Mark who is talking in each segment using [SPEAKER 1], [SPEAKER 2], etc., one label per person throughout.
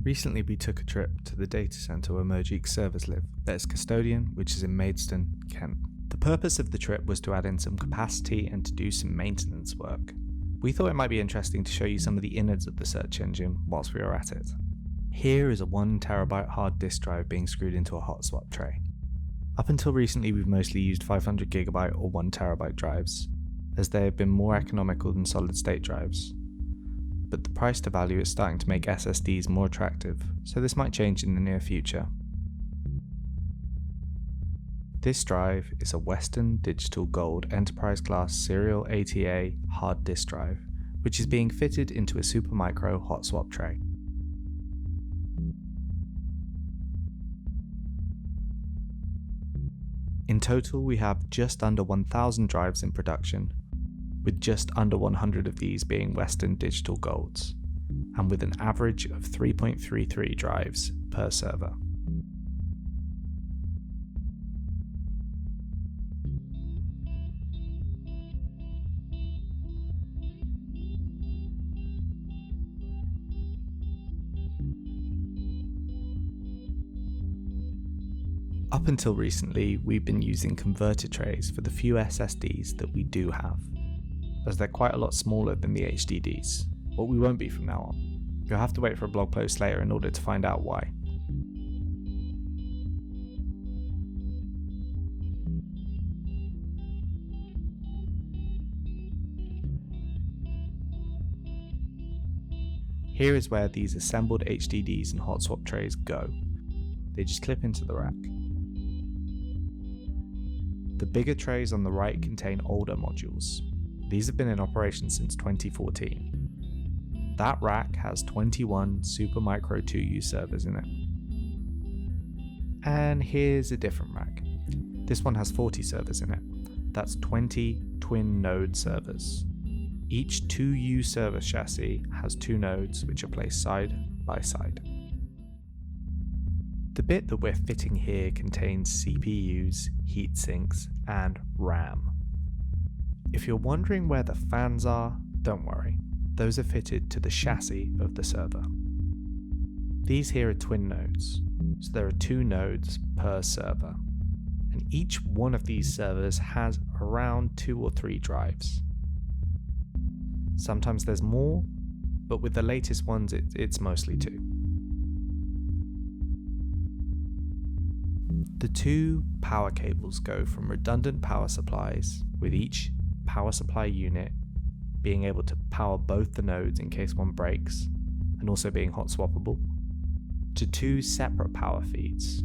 [SPEAKER 1] Recently we took a trip to the data centre where Mojeek's servers live, there's Custodian, which is in Maidstone, Kent. The purpose of the trip was to add in some capacity and to do some maintenance work. We thought it might be interesting to show you some of the innards of the search engine whilst we were at it. Here is a 1TB hard disk drive being screwed into a hot swap tray. Up until recently we've mostly used 500GB or 1TB drives, as they have been more economical than solid state drives. But the price to value is starting to make SSDs more attractive, so this might change in the near future. This drive is a Western Digital Gold Enterprise Class Serial ATA hard disk drive, which is being fitted into a Supermicro hot swap tray. In total, we have just under 1,000 drives in production, with just under 100 of these being Western Digital Golds, and with an average of 3.33 drives per server. Up until recently, we've been using converter trays for the few SSDs that we do have, as they're quite a lot smaller than the HDDs, but we won't be from now on. You'll have to wait for a blog post later in order to find out why. Here is where these assembled HDDs and hot swap trays go. They just clip into the rack. The bigger trays on the right contain older modules. These have been in operation since 2014. That rack has 21 Supermicro 2U servers in it. And here's a different rack. This one has 40 servers in it. That's 20 twin node servers. Each 2U server chassis has 2 nodes which are placed side by side. The bit that we're fitting here contains CPUs, heatsinks, and RAM. If you're wondering where the fans are, don't worry, those are fitted to the chassis of the server. These here are twin nodes, so there are 2 nodes per server, and each one of these servers has around 2 or 3 drives. Sometimes there's more, but with the latest ones it's mostly 2. The 2 power cables go from redundant power supplies, with each power supply unit being able to power both the nodes in case one breaks, and also being hot swappable, to 2 separate power feeds.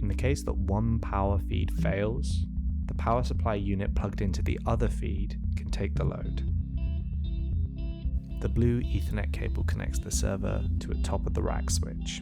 [SPEAKER 1] In the case that one power feed fails, the power supply unit plugged into the other feed can take the load. The blue Ethernet cable connects the server to a top of the rack switch.